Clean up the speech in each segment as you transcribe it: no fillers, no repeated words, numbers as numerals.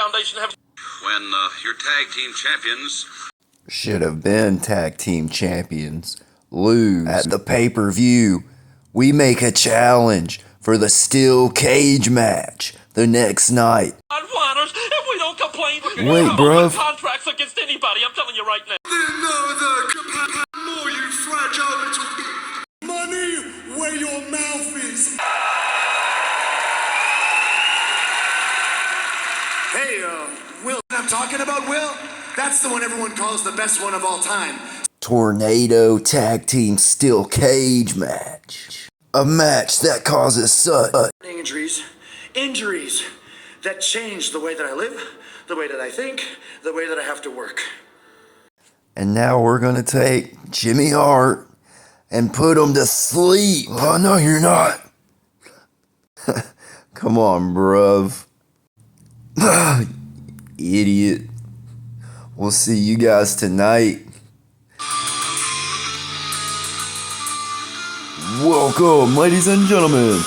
Foundation have... When your tag team champions... should have been tag team champions lose at the pay-per-view, we make a challenge for the steel cage match the next night. Whiners, if we don't complain, Wait, bruv. contracts against anybody, I'm telling you right now. More, you fragile little... Money where your mouth is. Hey, Will, I'm talking about Will? That's the one everyone calls the best one of all time. Tornado tag team steel cage match. A match that causes such Injuries that change the way that I live, the way that I think, the way that I have to work. And now we're gonna take Jimmy Hart and put him to sleep. Oh, no, you're not. Come on, bruv. Idiot. We'll see you guys tonight. Welcome, ladies and gentlemen,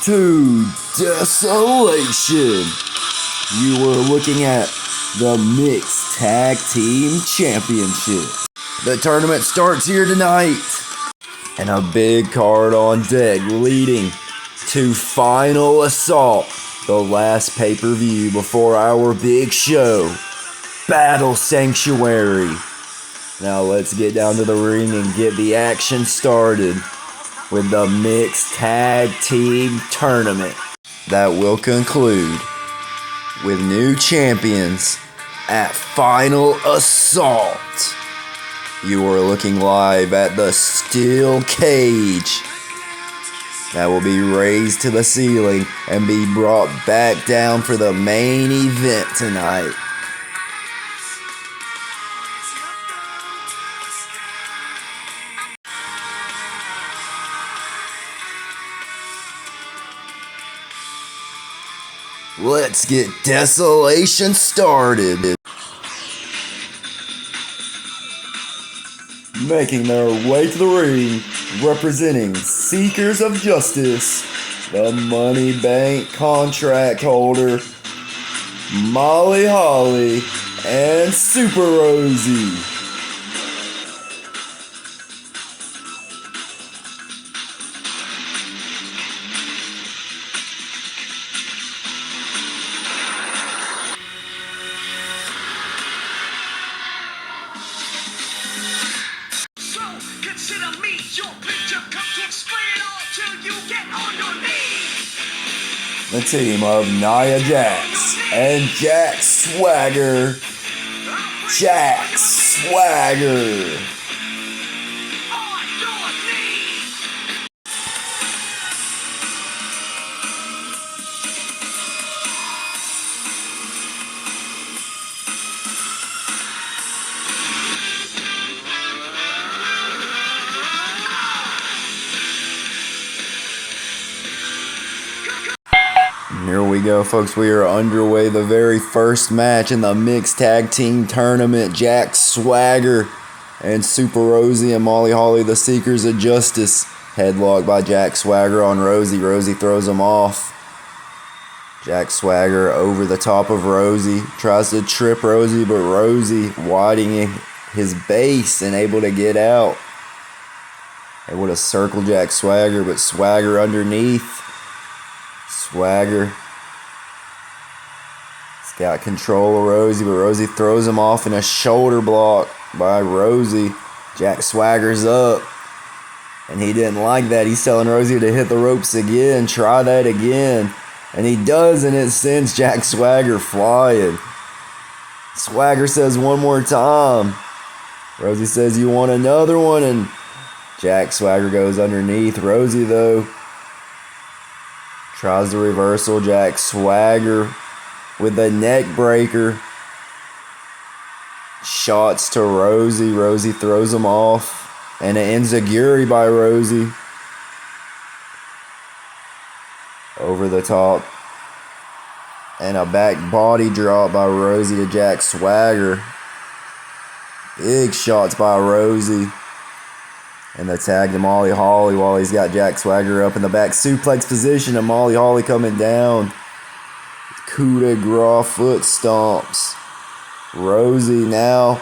to Desolation. You are looking at the Mixed Tag Team Championship. The tournament starts here tonight, and a big card on deck leading to Final Assault, the last pay-per-view before our big show, Battle Sanctuary. Now let's get down to the ring and get the action started with the Mixed Tag Team Tournament that will conclude with new champions at Final Assault. You are looking live at the steel cage that will be raised to the ceiling and be brought back down for the main event tonight. Let's get Desolation started. Making their way to the ring, representing Seekers of Justice, the Money Bank contract holder, Molly Holly, and Super Rosie. Consider me your picture, come to explain it all till you get on your knees. The team of Nia Jax and Jack Swagger. Jack Swagger. On your knees. Here we go, folks. We are underway. The very first match in the Mixed Tag Team Tournament. Jack Swagger and Super Rosie and Molly Holly, the Seekers of Justice. Headlock by Jack Swagger on Rosie. Rosie throws him off. Jack Swagger over the top of Rosie. Tries to trip Rosie, but Rosie widening his base and able to get out. Able to circle Jack Swagger, but Swagger underneath. Swagger has got control of Rosie, but Rosie throws him off in a shoulder block by Rosie. Jack Swagger's up, and he didn't like that. He's telling Rosie to hit the ropes again, try that again, and he does, and it sends Jack Swagger flying. Swagger says one more time. Rosie says, "You want another one?" And Jack Swagger goes underneath. Rosie, though, tries the reversal. Jack Swagger with a neck breaker. Shots to Rosie. Rosie throws him off. And an enziguri by Rosie. Over the top. And a back body drop by Rosie to Jack Swagger. Big shots by Rosie. And the tag to Molly Holly while he's got Jack Swagger up in the back suplex position, and Molly Holly coming down. coup de grace foot stomps. Rosie now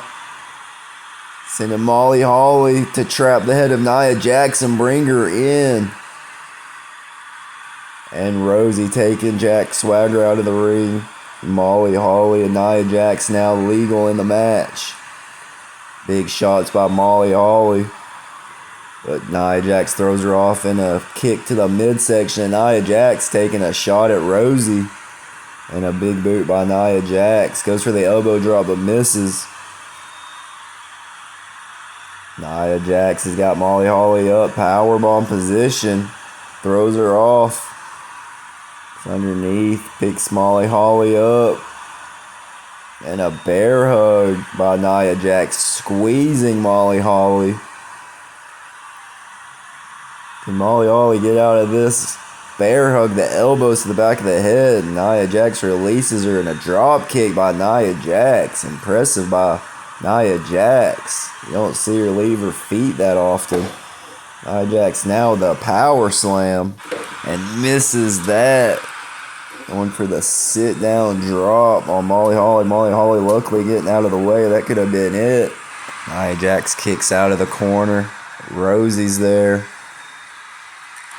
sending Molly Holly to trap the head of Nia Jax and bring her in. And Rosie taking Jack Swagger out of the ring. Molly Holly and Nia Jax now legal in the match. Big shots by Molly Holly. But Nia Jax throws her off in a kick to the midsection. And Nia Jax taking a shot at Rosie. And a big boot by Nia Jax. Goes for the elbow drop but misses. Nia Jax has got Molly Holly up. Powerbomb position. Throws her off. Underneath. Picks Molly Holly up. And a bear hug by Nia Jax. Squeezing Molly Holly. Can Molly Holly get out of this bear hug? The elbows to the back of the head. Nia Jax releases her in a drop kick by Nia Jax. Impressive by Nia Jax. You don't see her leave her feet that often. Nia Jax now the power slam. And misses that. Going for the sit down drop on Molly Holly. Molly Holly luckily getting out of the way. That could have been it. Nia Jax kicks out of the corner. Rosie's there.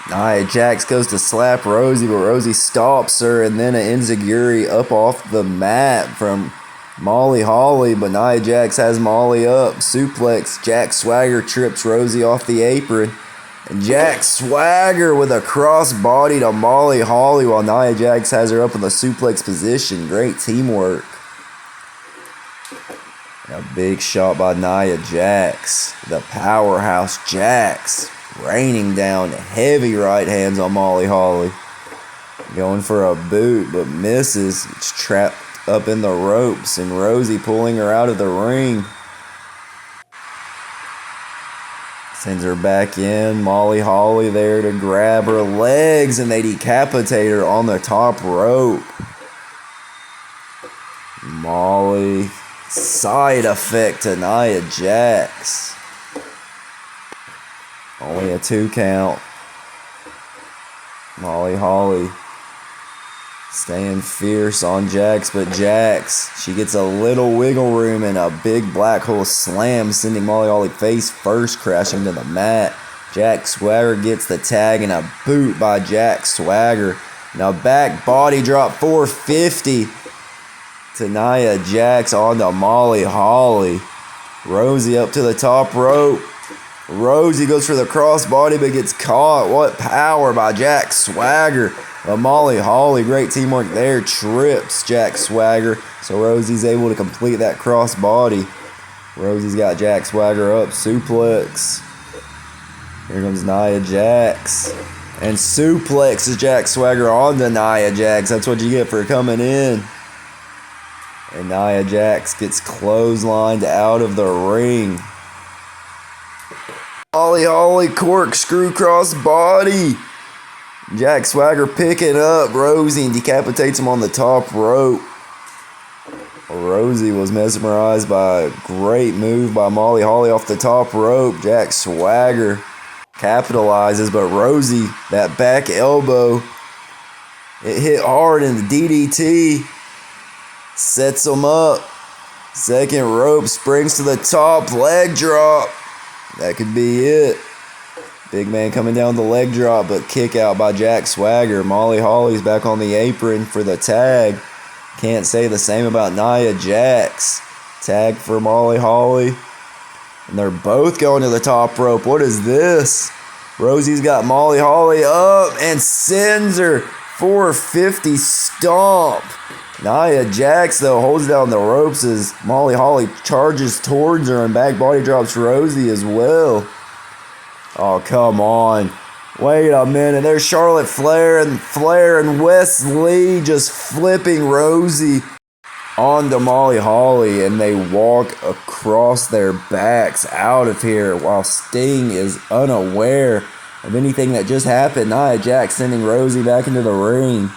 Nia Jax goes to slap Rosie, but Rosie stops her, and then an enziguri up off the mat from Molly Holly, but Nia Jax has Molly up. Suplex. Jack Swagger trips Rosie off the apron. And Jack Swagger with a crossbody to Molly Holly while Nia Jax has her up in the suplex position. Great teamwork. A big shot by Nia Jax. The powerhouse Jax raining down heavy right hands on Molly Holly. Going for a boot but misses. It's trapped up in the ropes and Rosie pulling her out of the ring. Sends her back in. Molly Holly there to grab her legs and they decapitate her on the top rope. Molly. Side effect to Nia Jax. Only a 2 count. Molly Holly staying fierce on Jax, but Jax, she gets a little wiggle room and a big black hole slam, sending Molly Holly face first crashing to the mat. Jack Swagger gets the tag and a boot by Jack Swagger. Now back body drop 450 to Nia Jax onto Molly Holly. Rosie up to the top rope. Rosie goes for the crossbody but gets caught. What power by Jack Swagger. Molly Holly, great teamwork there, trips Jack Swagger. So Rosie's able to complete that crossbody. Rosie's got Jack Swagger up. Suplex. Here comes Nia Jax. And suplexes Jack Swagger onto Nia Jax. That's what you get for coming in. And Nia Jax gets clotheslined out of the ring. Molly Holly corkscrew crossbody. Jack Swagger picking up Rosie and decapitates him on the top rope. Rosie was mesmerized by a great move by Molly Holly off the top rope. Jack Swagger capitalizes, but Rosie, that back elbow, it hit hard in the DDT. Sets him up. Second rope, springs to the top, leg drop. That could be it. Big man coming down the leg drop, but kick out by Jack Swagger. Molly Holly's back on the apron for the tag. Can't say the same about Nia Jax. Tag for Molly Holly. And they're both going to the top rope. What is this? Rosie's got Molly Holly up and sends her 450 stomp. Nia Jax, though, holds down the ropes as Molly Holly charges towards her and back body drops Rosie as well. Oh, come on. Wait a minute. There's Charlotte Flair and Wes Lee just flipping Rosie onto Molly Holly, and they walk across their backs out of here while Sting is unaware of anything that just happened. Nia Jax sending Rosie back into the ring.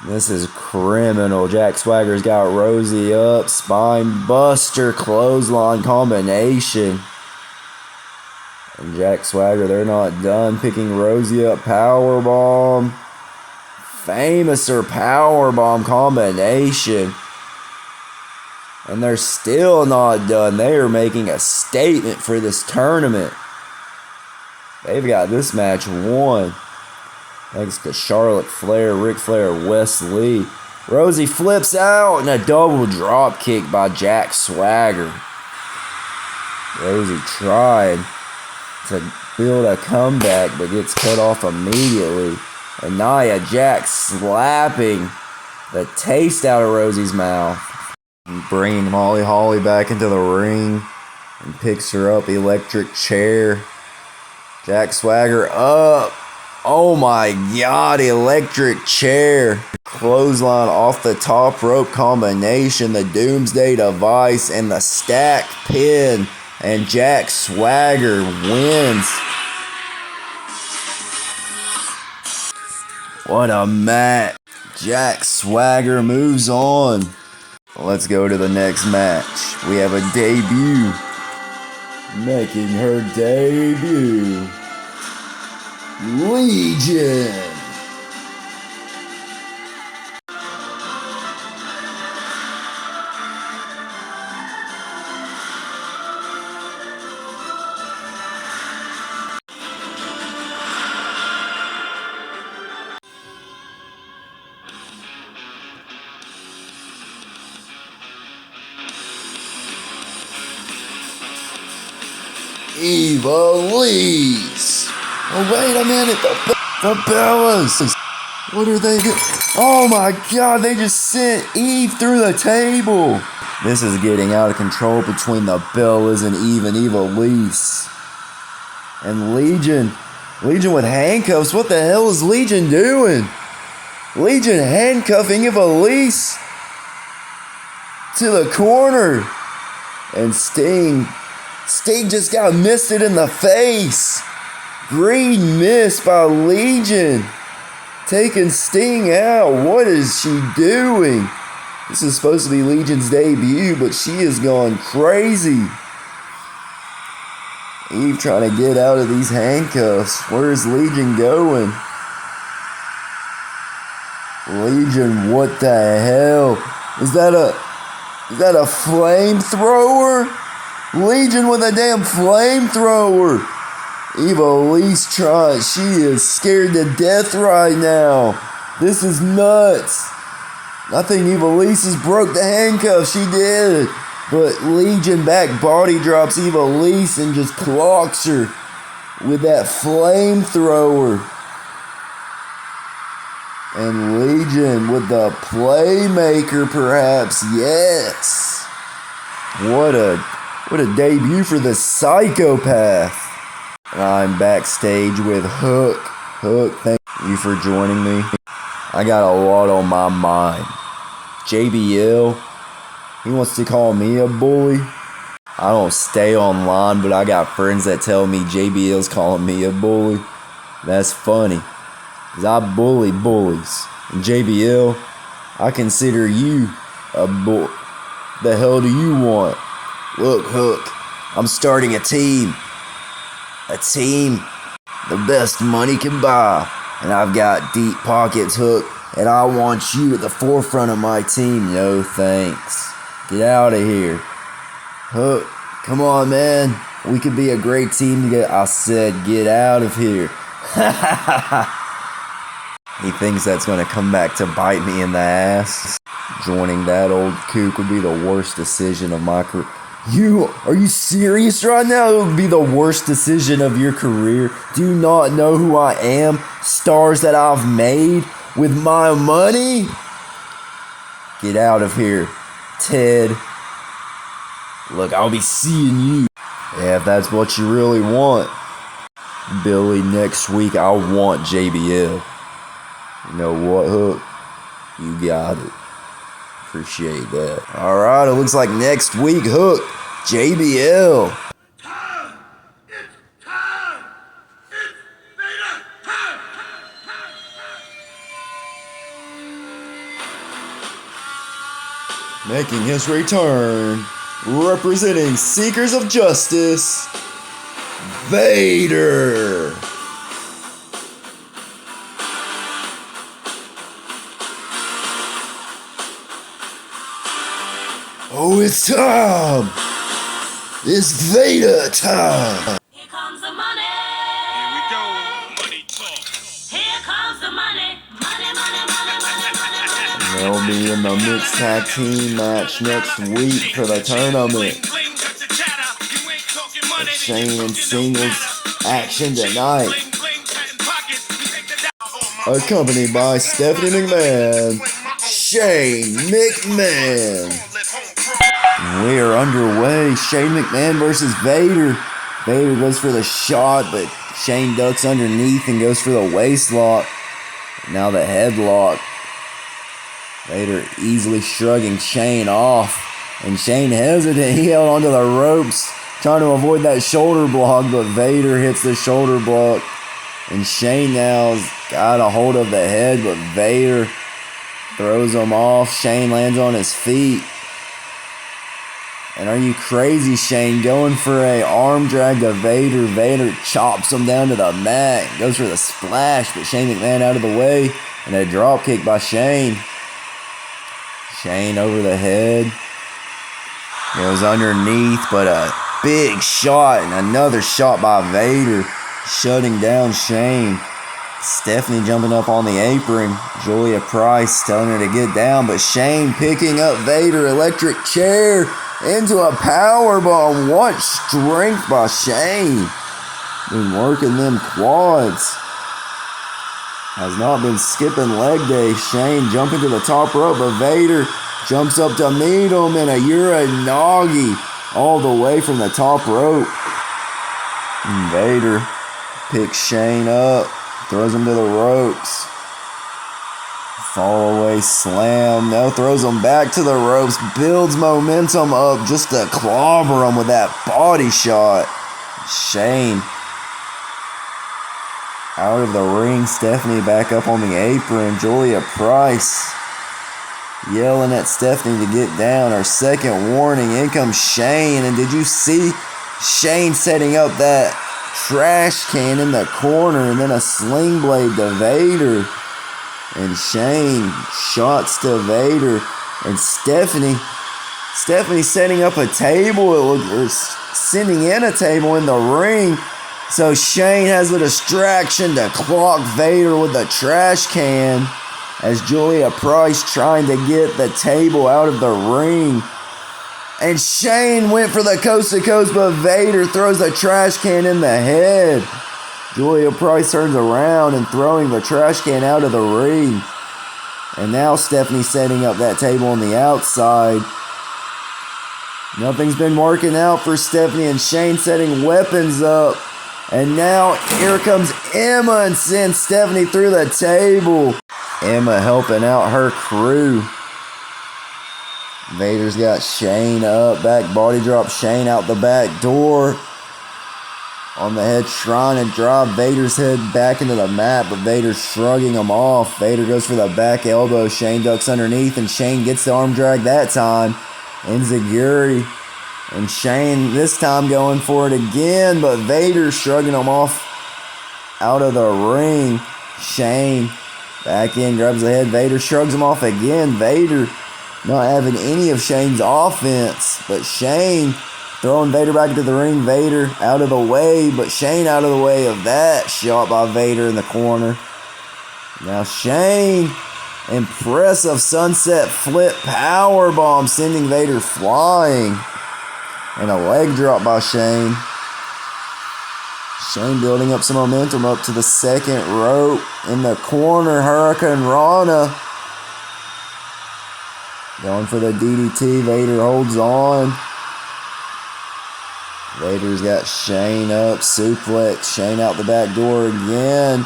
This is criminal. Jack Swagger's got Rosie up. Spine buster clothesline combination. And Jack Swagger, they're not done. Picking Rosie up. Powerbomb. famouser powerbomb combination. And they're still not done. They are making a statement for this tournament. They've got this match won. Thanks to Charlotte Flair, Ric Flair, Wes Lee. Rosie flips out and a double drop kick by Jack Swagger. Rosie tried to build a comeback but gets cut off immediately. And Nia Jax slapping the taste out of Rosie's mouth. Bringing Molly Holly back into the ring and picks her up. Electric chair. Jack Swagger up. Oh my God, electric chair. Clothesline off the top rope combination. The Doomsday Device and the stack pin. And Jack Swagger wins. What a match. Jack Swagger moves on. Let's go to the next match. We have a debut. Making her debut. Legion. Eva Lees. Oh, wait a minute. The Bellas. What are they doing? Oh my God, they just sent Eve through the table. This is getting out of control between the Bellas and Eve and Eva Lees. And Legion with handcuffs. What the hell is Legion doing? Legion handcuffing Eva Lees to the corner. And Sting just got misted in the face. Green mist by Legion. Taking Sting out. What is she doing? This is supposed to be Legion's debut, but she has gone crazy. Eve trying to get out of these handcuffs. Where's Legion going? Legion, what the hell? Is that a flamethrower? Legion with a damn flamethrower. Eva Lees trying. She is scared to death right now. This is nuts. I think Eva Lees has broke the handcuffs. She did. But Legion back body drops Eva Lees and just clocks her with that flamethrower. And Legion with the playmaker, perhaps. Yes. What a debut for the Psychopath. And I'm backstage with Hook. Hook, thank you for joining me. I got a lot on my mind. JBL, he wants to call me a bully. I don't stay online, but I got friends that tell me JBL's calling me a bully. That's funny, because I bully bullies. And JBL, I consider you a bull. The hell do you want? Look, Hook, I'm starting a team. A team the best money can buy. And I've got deep pockets, Hook. And I want you at the forefront of my team. No thanks. Get out of here. Hook, come on, man. We could be a great team together. I said, get out of here. He thinks that's going to come back to bite me in the ass. Joining that old kook would be the worst decision of my career. Are you serious right now? It would be the worst decision of your career. Do you not know who I am? Stars that I've made with my money? Get out of here, Ted. Look, I'll be seeing you. Yeah, if that's what you really want. Billy, next week I want JBL. You know what, Hook? You got it. Appreciate that. Alright, it looks like next week, Hook, JBL. Time! It's time! It's Vader time! Making his return, representing Seekers of Justice, Vader. Oh, it's time! It's Vader time! Here comes the money. Here we go. Money talk. Here comes the money. Money, money, money, money, money, money. They'll be in the mixed tag team match next week for the tournament. Shane in singles action tonight. Accompanied by Stephanie McMahon, Shane McMahon. We are underway. Shane McMahon versus Vader. Vader goes for the shot, but Shane ducks underneath and goes for the waist lock. Now the headlock. Vader easily shrugging Shane off. And Shane hesitated. He held onto the ropes, trying to avoid that shoulder block, but Vader hits the shoulder block. And Shane now's got a hold of the head, but Vader throws him off. Shane lands on his feet. And are you crazy, Shane? Going for a arm drag to Vader. Vader chops him down to the mat. Goes for the splash, but Shane McMahon out of the way. And a drop kick by Shane. Shane over the head. Goes underneath, but a big shot and another shot by Vader, shutting down Shane. Stephanie jumping up on the apron. Julia Price telling her to get down, but Shane picking up Vader. Electric chair into a power bomb. What strength by Shane. Been working them quads. Has not been skipping leg day. Shane jumping to the top rope, but Vader jumps up to meet him in a Uranagi all the way from the top rope. And Vader picks Shane up, throws him to the ropes. Fall away slam. No, throws him back to the ropes. Builds momentum up just to clobber him with that body shot. Shane out of the ring. Stephanie back up on the apron. Julia Price yelling at Stephanie to get down. Our second warning. In comes Shane. And did you see Shane setting up that trash can in the corner and then a sling blade to Vader? And Shane shots to Vader. And Stephanie setting up a table, or sending in a table in the ring. So Shane has the distraction to clock Vader with the trash can as Julia Price trying to get the table out of the ring. And Shane went for the coast to coast, but Vader throws the trash can in the head. Julia Price turns around and throwing the trash can out of the ring. And now Stephanie setting up that table on the outside. Nothing's been working out for Stephanie, and Shane setting weapons up. And now here comes Emma and sends Stephanie through the table. Emma helping out her crew. Vader's got Shane up. Back body drop Shane out the back door. On the head, trying to drive Vader's head back into the mat, but Vader's shrugging him off. Vader goes for the back elbow. Shane ducks underneath, and Shane gets the arm drag that time. Enziguri. And Shane this time going for it again, but Vader shrugging him off out of the ring. Shane back in, grabs the head. Vader shrugs him off again. Vader not having any of Shane's offense, but Shane throwing Vader back into the ring. Vader out of the way, but Shane out of the way of that shot by Vader in the corner. Now Shane, impressive sunset flip powerbomb, sending Vader flying. And a leg drop by Shane. Shane building up some momentum up to the second rope. In the corner, Hurricane Rana. Going for the DDT. Vader holds on. Vader's got Shane up. Suplex. Shane out the back door again.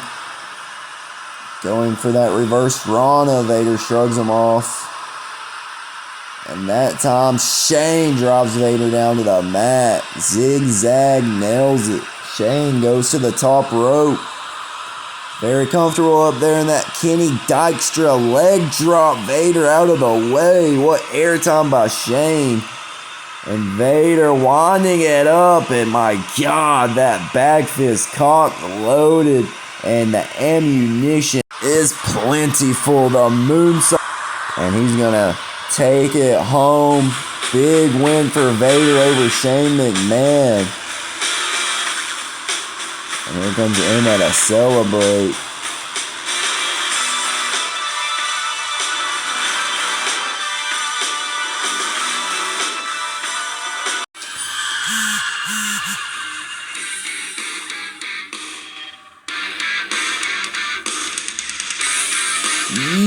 Going for that reverse Rana. Vader shrugs him off. And that time, Shane drives Vader down to the mat. Zigzag nails it. Shane goes to the top rope. Very comfortable up there in that Kenny Dykstra leg drop. Vader out of the way. What airtime by Shane. And Vader winding it up. And my God, that back fist cocked, loaded. And the ammunition is plentiful. The moonsault. And he's going to take it home Big win for Vader over Shane McMahon. And here comes Emma to celebrate.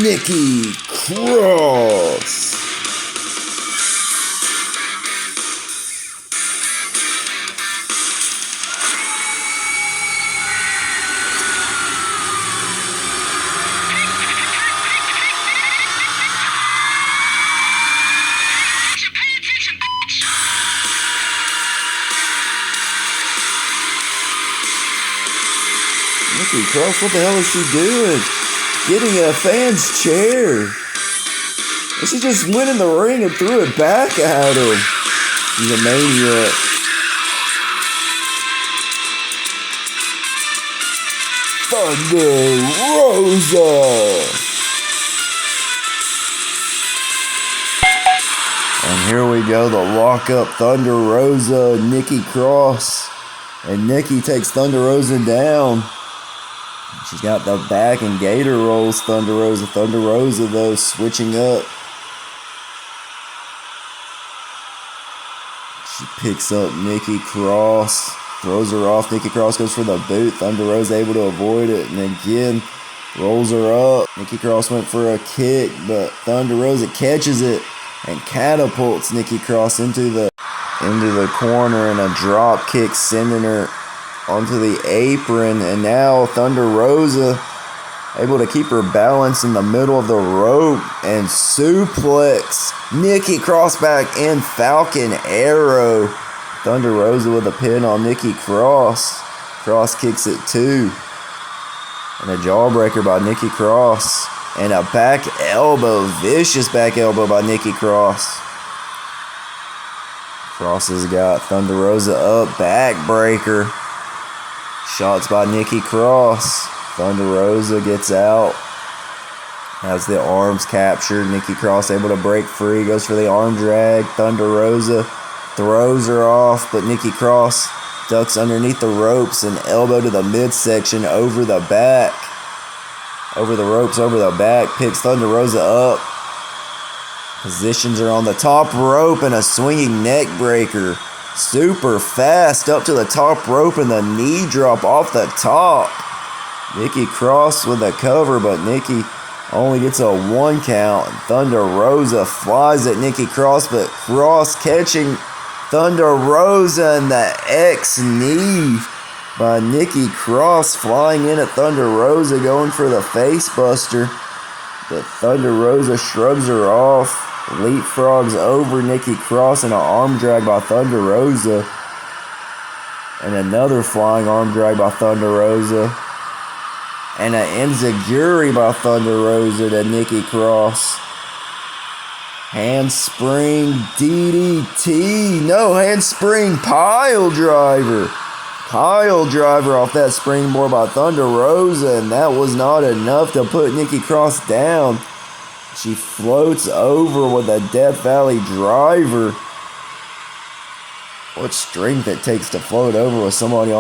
Nikki Cross. Nikki Cross, what the hell is she doing? Getting a fan's chair. And she just went in the ring and threw it back at him. She's a maniac. Thunder Rosa. And here we go, the lock-up Thunder Rosa, Nikki Cross. And Nikki takes Thunder Rosa down. She's got the back and gator rolls, Thunder Rosa. Thunder Rosa, though, switching up. She picks up Nikki Cross, throws her off. Nikki Cross goes for the boot. Thunder Rosa able to avoid it, and again, rolls her up. Nikki Cross went for a kick, but Thunder Rosa catches it and catapults Nikki Cross into the corner, and a drop kick sending her onto the apron. And now Thunder Rosa able to keep her balance in the middle of the rope and suplex Nikki Cross back in Falcon Arrow. Thunder Rosa with a pin on Nikki Cross. Cross kicks it too. And a jawbreaker by Nikki Cross. And a back elbow, vicious back elbow by Nikki Cross. Cross has got Thunder Rosa up, backbreaker. Shots by Nikki Cross. Thunder Rosa gets out. Has the arms captured. Nikki Cross able to break free. Goes for the arm drag. Thunder Rosa throws her off, but Nikki Cross ducks underneath the ropes and elbow to the midsection over the back. Over the ropes, over the back. Picks Thunder Rosa up. Positions her on the top rope and a swinging neck breaker. Super fast up to the top rope and the knee drop off the top. Nikki Cross with a cover, but Nikki only gets a 1 count. Thunder Rosa flies at Nikki Cross, but Cross catching Thunder Rosa and the X knee by Nikki Cross, flying in at Thunder Rosa, going for the face buster. But Thunder Rosa shrugs her off. Leapfrogs over Nikki Cross and an arm drag by Thunder Rosa. And another flying arm drag by Thunder Rosa. And an enziguri by Thunder Rosa to Nikki Cross. Handspring DDT. No, handspring pile driver. Pile driver off that springboard by Thunder Rosa. And that was not enough to put Nikki Cross down. She floats over with a Death Valley driver. What strength it takes to float over with somebody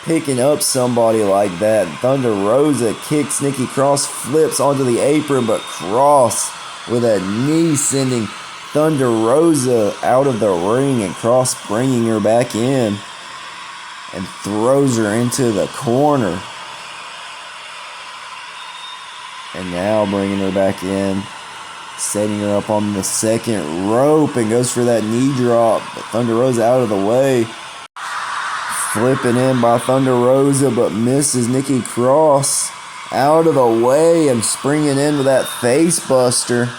picking up somebody like that. Thunder Rosa kicks Nikki Cross, flips onto the apron, but Cross with a knee sending Thunder Rosa out of the ring, and Cross bringing her back in and throws her into the corner. And now bringing her back in, setting her up on the second rope, and goes for that knee drop. But Thunder Rosa out of the way. Flipping in by Thunder Rosa, but misses Nikki Cross. Out of the way and springing in with that face buster.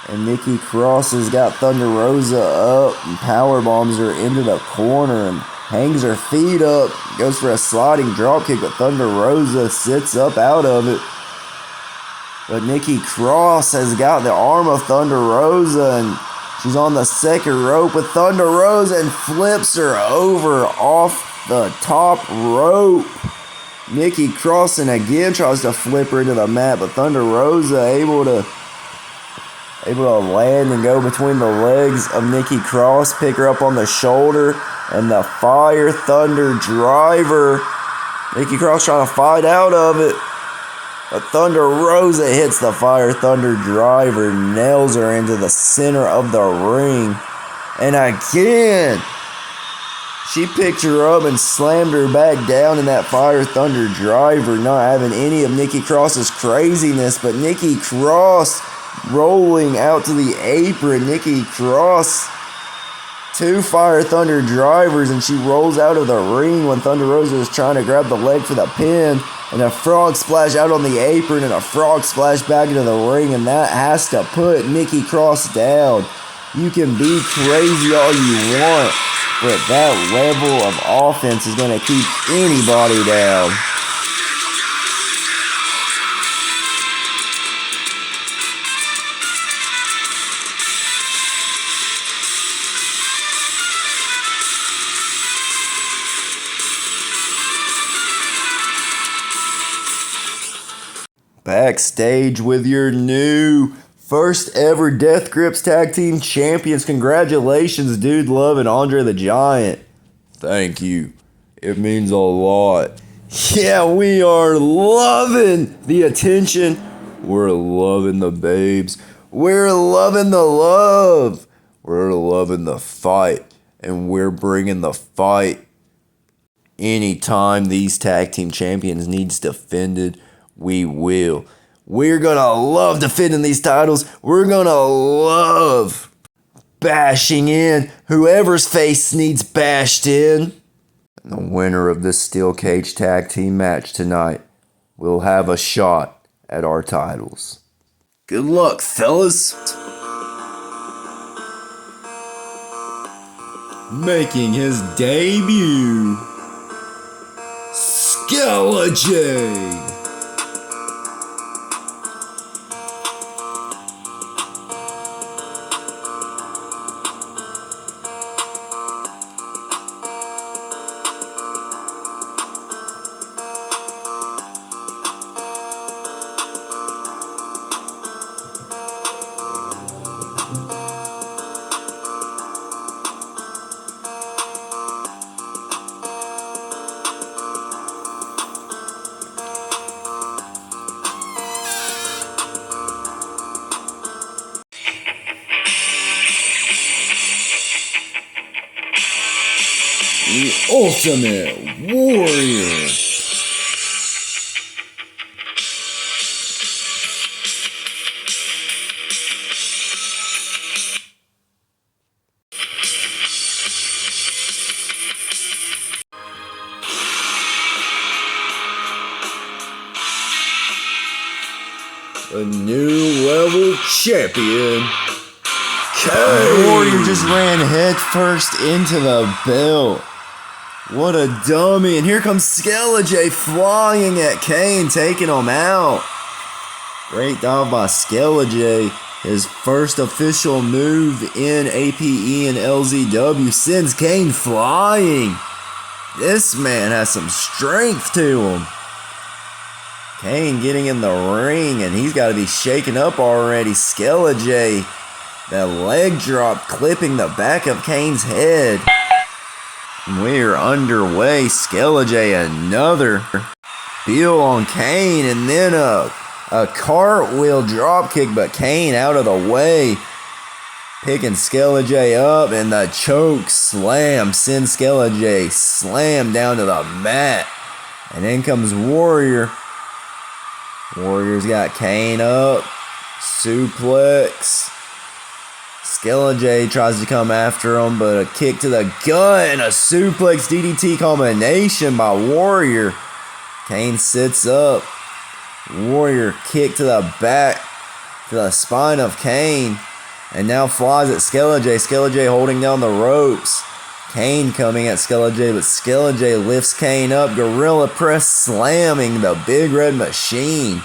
And Nikki Cross has got Thunder Rosa up and power bombs her into the corner and hangs her feet up. Goes for a sliding drop kick, but Thunder Rosa sits up out of it. But Nikki Cross has got the arm of Thunder Rosa, and she's on the second rope with Thunder Rosa and flips her over off the top rope. Nikki Cross and again tries to flip her into the mat, but Thunder Rosa able able to land and go between the legs of Nikki Cross, pick her up on the shoulder, and the Fire Thunder Driver. Nikki Cross trying to fight out of it. But Thunder Rosa hits the Fire Thunder Driver, nails her into the center of the ring. And again, she picked her up and slammed her back down in that Fire Thunder Driver, not having any of Nikki Cross's craziness, but Nikki Cross rolling out to the apron. Nikki Cross, 2 Fire Thunder Drivers, and she rolls out of the ring when Thunder Rosa is trying to grab the leg for the pin, and a frog splash out on the apron and a frog splash back into the ring, and that has to put Nikki Cross down. You can be crazy all you want, but that level of offense is going to keep anybody down. Backstage with your new first ever Death Grips Tag Team Champions. Congratulations, Dude Love and Andre the Giant. Thank you. It means a lot. Yeah, we are loving the attention. We're loving the babes. We're loving the love. We're loving the fight. And we're bringing the fight. Anytime these Tag Team Champions needs defended, we will. We're gonna love defending these titles. We're gonna love bashing in whoever's face needs bashed in. And the winner of this steel cage tag team match tonight will have a shot at our titles. Good luck, fellas. Making his debut, Skeleton. The Ultimate Warrior. The new level champion. Warrior just ran head first into the belt. What a dummy. And here comes Skeleton flying at Kane, taking him out. Great dive by Skeleton. His first official move in APE and LZW sends Kane flying. This man has some strength to him. Kane getting in the ring, and he's got to be shaken up already. Skeleton, the leg drop clipping the back of Kane's head. We're underway. Skeleton, another heel on Kane, and then a cartwheel drop kick, but Kane out of the way. Picking Skeleton up, and the choke slam sends Skeleton slam down to the mat. And in comes Warrior. Warrior's got Kane up. Suplex. Skeleton tries to come after him, but a kick to the gut and a suplex DDT combination by Warrior. Kane sits up. Warrior kick to the back, to the spine of Kane, and now flies at Skeleton. Skeleton holding down the ropes. Kane coming at Skeleton, but Skeleton lifts Kane up. Gorilla press slamming the Big Red Machine.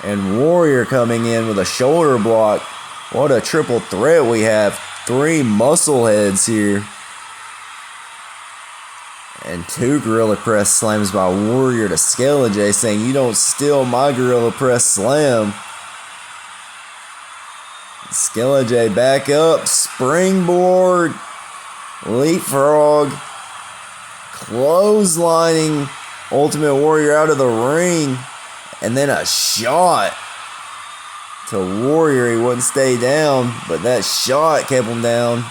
And Warrior coming in with a shoulder block. What a triple threat we have. 3 muscle heads here. And 2 Gorilla Press slams by Warrior to Skeleton, saying, "You don't steal my Gorilla Press slam." Skeletor back up, springboard, leapfrog, clotheslining Ultimate Warrior out of the ring, and then a shot to Warrior. He wouldn't stay down, but that shot kept him down.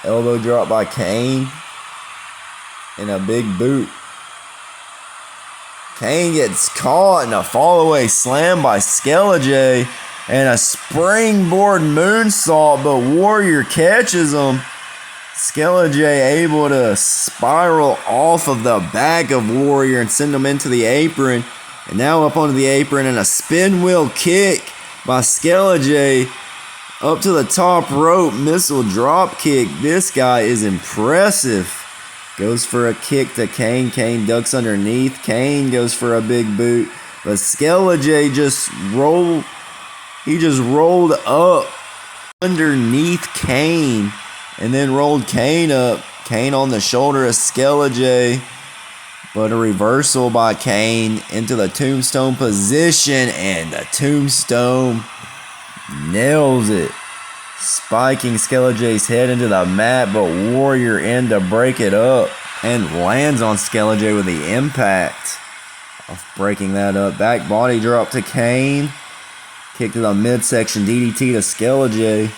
Elbow drop by Kane, and a big boot. Kane gets caught in a fall-away slam by Skeletor, and a springboard moonsault, but Warrior catches him. Skeletor able to spiral off of the back of Warrior and send him into the apron. And now up onto the apron, and a spin wheel kick by Skeletor up to the top rope. Missile drop kick. This guy is impressive. Goes for a kick to Kane. Kane ducks underneath. Kane goes for a big boot. But Skeletor just rolled up underneath Kane and then rolled Kane up. Kane on the shoulder of Skeletor, but a reversal by Kane into the tombstone position, and the tombstone nails it, spiking Skeletor's head into the mat, but Warrior in to break it up and lands on Skeletor with the impact of breaking that up. Back body drop to Kane. Kick to the midsection DDT to Skeletor.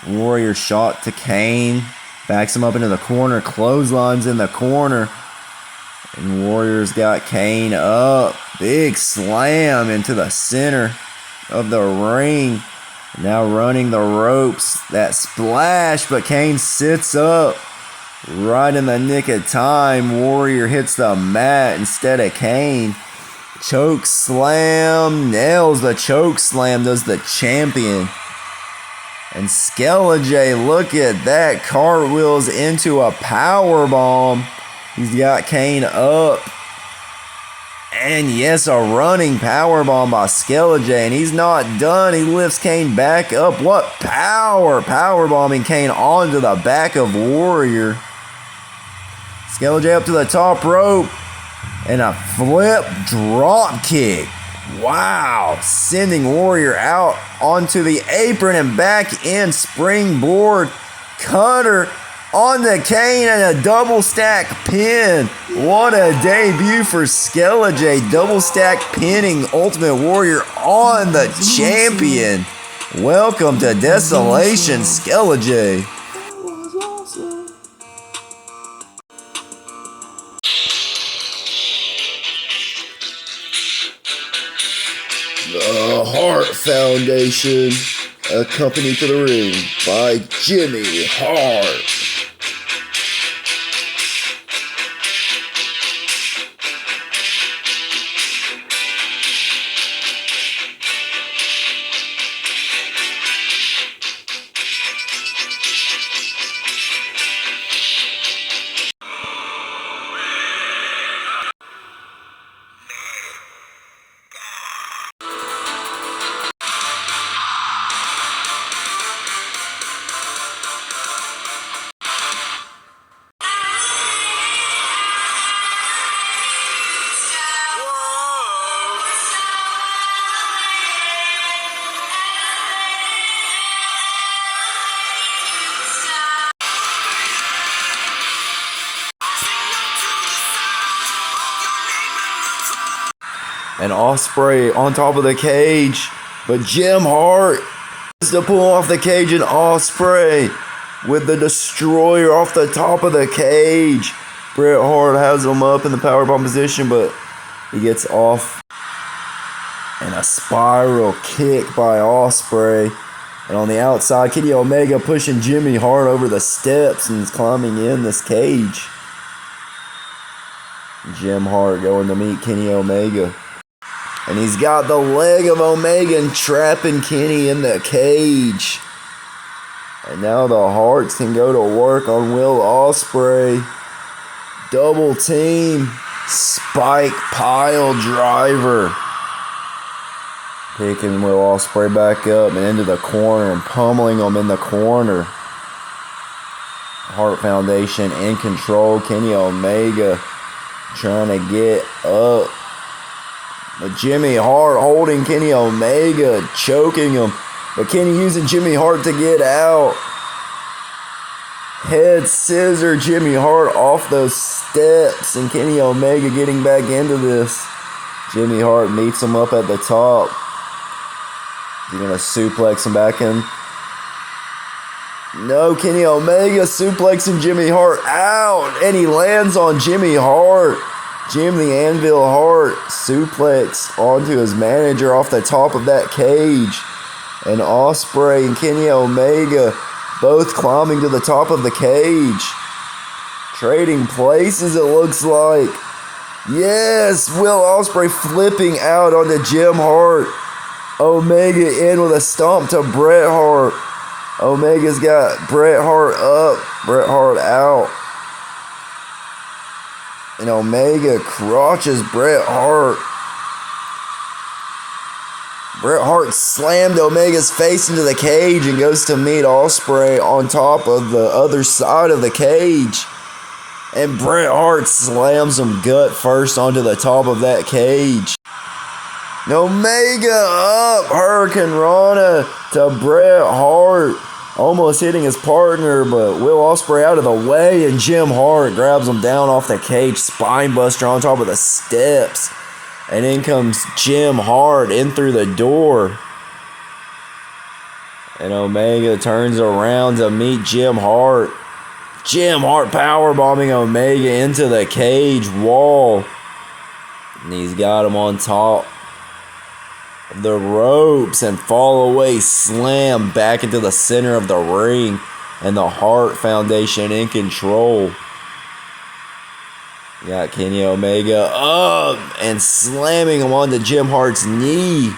Warrior shot to Kane. Backs him up into the corner. Clotheslines in the corner. And Warrior's got Kane up. Big slam into the center of the ring. Now running the ropes. That splash, but Kane sits up right in the nick of time. Warrior hits the mat instead of Kane. Choke slam, nails the choke slam, does the champion. And Skeletor, look at that, cartwheels into a power bomb. He's got Kane up. And yes, a running power bomb by Skeletor, and he's not done. He lifts Kane back up. What power! Power bombing Kane onto the back of Warrior. Skeletor up to the top rope. And a flip drop kick. Wow. Sending Warrior out onto the apron and back in. Springboard cutter on the Kane and a double stack pin. What a debut for Skeletor. Double stack pinning Ultimate Warrior on the champion. Welcome to Desolation, Skeletor. The Hart Foundation, accompanied to the ring by Jimmy Hart. And Ospreay on top of the cage, but Jim Hart is to pull off the cage, and Ospreay with the Destroyer off the top of the cage. Bret Hart has him up in the powerbomb position, but he gets off. And a spiral kick by Ospreay. And on the outside, Kenny Omega pushing Jimmy Hart over the steps and is climbing in this cage. Jim Hart going to meet Kenny Omega. And he's got the leg of Omega and trapping Kenny in the cage. And now the Harts can go to work on Will Ospreay. Double team. Spike pile driver. Picking Will Ospreay back up and into the corner and pummeling him in the corner. Hart Foundation in control. Kenny Omega trying to get up. But Jimmy Hart holding Kenny Omega, choking him. But Kenny using Jimmy Hart to get out. Head scissor Jimmy Hart off those steps. And Kenny Omega getting back into this. Jimmy Hart meets him up at the top. He's going to suplex him back in. No, Kenny Omega suplexing Jimmy Hart out. And he lands on Jimmy Hart. Jim the Anvil Hart suplex onto his manager off the top of that cage. And Ospreay and Kenny Omega both climbing to the top of the cage. Trading places, it looks like. Yes, Will Ospreay flipping out onto Jim Hart. Omega in with a stomp to Bret Hart. Omega's got Bret Hart up, Bret Hart out. And Omega crotches Bret Hart. Bret Hart slammed Omega's face into the cage and goes to meet Ospreay on top of the other side of the cage. And Bret Hart slams him gut first onto the top of that cage. And Omega up, Hurricane Rana to Bret Hart. Almost hitting his partner, but Will Ospreay out of the way, and Jim Hart grabs him down off the cage, spine buster on top of the steps. And in comes Jim Hart in through the door. And Omega turns around to meet Jim Hart. Jim Hart powerbombing Omega into the cage wall. And he's got him on top of the ropes, and fall away slam back into the center of the ring. And the Hart Foundation in control. Got Kenny Omega up and slamming him onto Jim Hart's knee.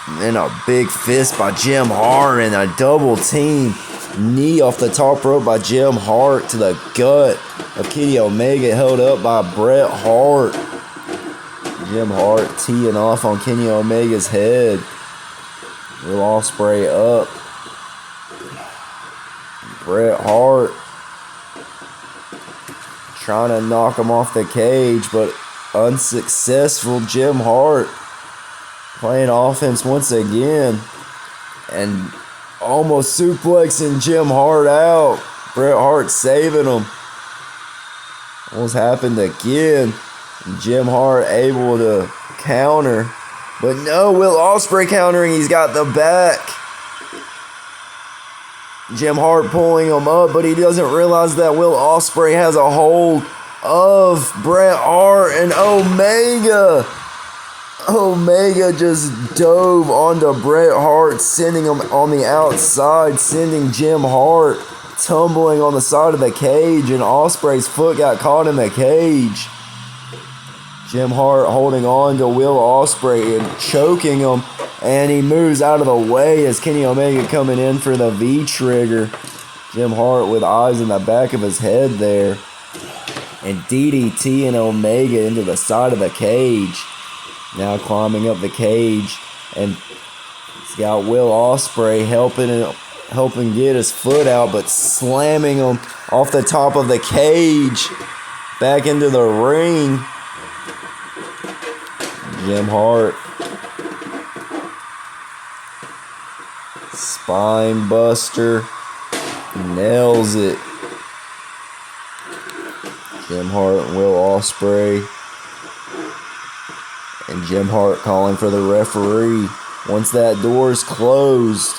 And a big fist by Jim Hart and a double team knee off the top rope by Jim Hart to the gut of Kenny Omega, held up by Bret Hart. Jim Hart teeing off on Kenny Omega's head. Will Ospreay up. Bret Hart trying to knock him off the cage, but unsuccessful. Jim Hart playing offense once again and almost suplexing Jim Hart out. Bret Hart saving him. Almost happened again. Jim Hart able to counter, but no, Will Ospreay countering. He's got the back. Jim Hart pulling him up, but he doesn't realize that Will Ospreay has a hold of Bret Hart, and Omega just dove onto Bret Hart, sending him on the outside, sending Jim Hart tumbling on the side of the cage, and Ospreay's foot got caught in the cage. Jim Hart holding on to Will Ospreay and choking him, and he moves out of the way as Kenny Omega coming in for the V-trigger. Jim Hart with eyes in the back of his head there. And DDT and Omega into the side of the cage. Now climbing up the cage, and he's got Will Ospreay helping get his foot out, but slamming him off the top of the cage back into the ring. Jim Hart spine buster, nails it. Jim Hart and Will Ospreay, and Jim Hart calling for the referee. Once that door's closed,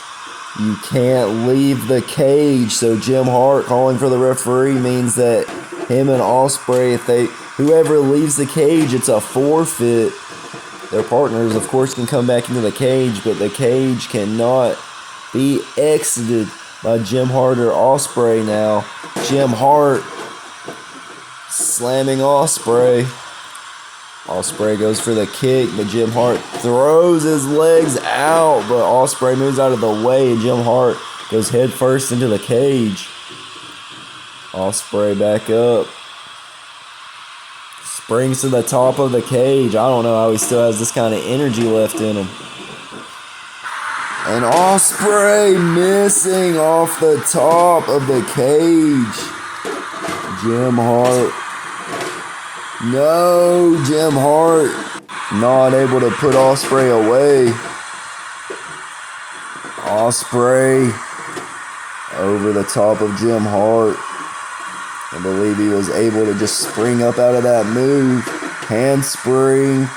you can't leave the cage. So Jim Hart calling for the referee means that him and Ospreay, whoever leaves the cage, it's a forfeit. Their partners, of course, can come back into the cage, but the cage cannot be exited by Jim Hart or Ospreay now. Jim Hart slamming Ospreay. Ospreay goes for the kick, but Jim Hart throws his legs out, but Ospreay moves out of the way, and Jim Hart goes head first into the cage. Ospreay back up. Springs to the top of the cage. I don't know how he still has this kind of energy left in him. And Ospreay missing off the top of the cage. Jim Hart. No, Jim Hart not able to put Ospreay away. Ospreay over the top of Jim Hart. I believe he was able to just spring up out of that move. Handspring.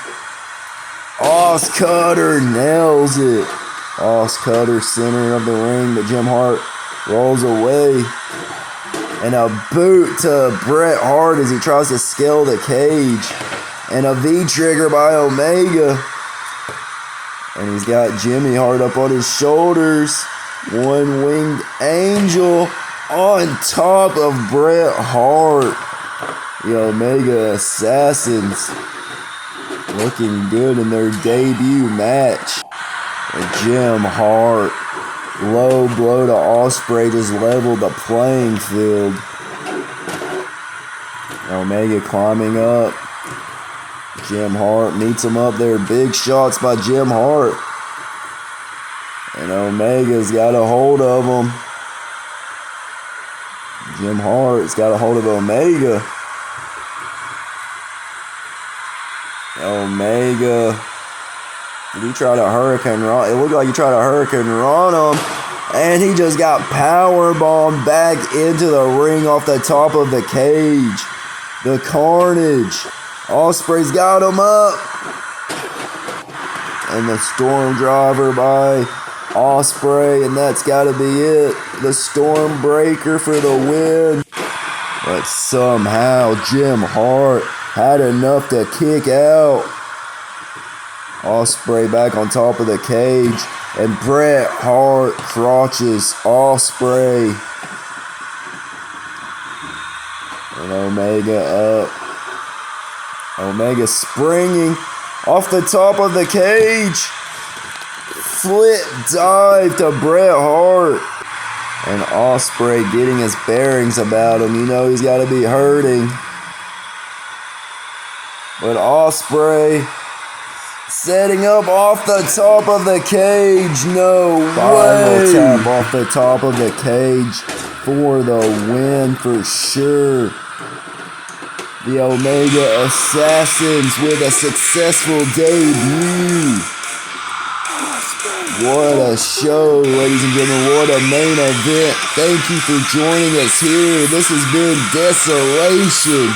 Os Cutter nails it. Os Cutter center of the ring, but Jim Hart rolls away. And a boot to Bret Hart as he tries to scale the cage. And a V-trigger by Omega. And he's got Jimmy Hart up on his shoulders. One-winged angel on top of Bret Hart. The Omega Assassins looking good in their debut match. And Jim Hart, low blow to Ospreay, just leveled the playing field. Omega climbing up. Jim Hart meets him up there. Big shots by Jim Hart. And Omega's got a hold of him. Jim Hart's got a hold of Omega. Omega. Did he try to Hurricane Run? It looked like he tried to Hurricane Run him. And he just got powerbombed back into the ring off the top of the cage. The Carnage. Ospreay's got him up. And the Storm Driver by Ospreay. And that's got to be it. The Storm Breaker for the win. But somehow Jim Hart had enough to kick out. Ospreay back on top of the cage. And Bret Hart crotches Ospreay. And Omega up. Omega springing off the top of the cage. Flip dive to Bret Hart. And Ospreay getting his bearings about him. You know he's got to be hurting. But Ospreay setting up off the top of the cage. No way. Final tap off the top of the cage for the win for sure. The Omega Assassins with a successful debut. What a show, ladies and gentlemen. What a main event. Thank you for joining us here. This has been Desolation.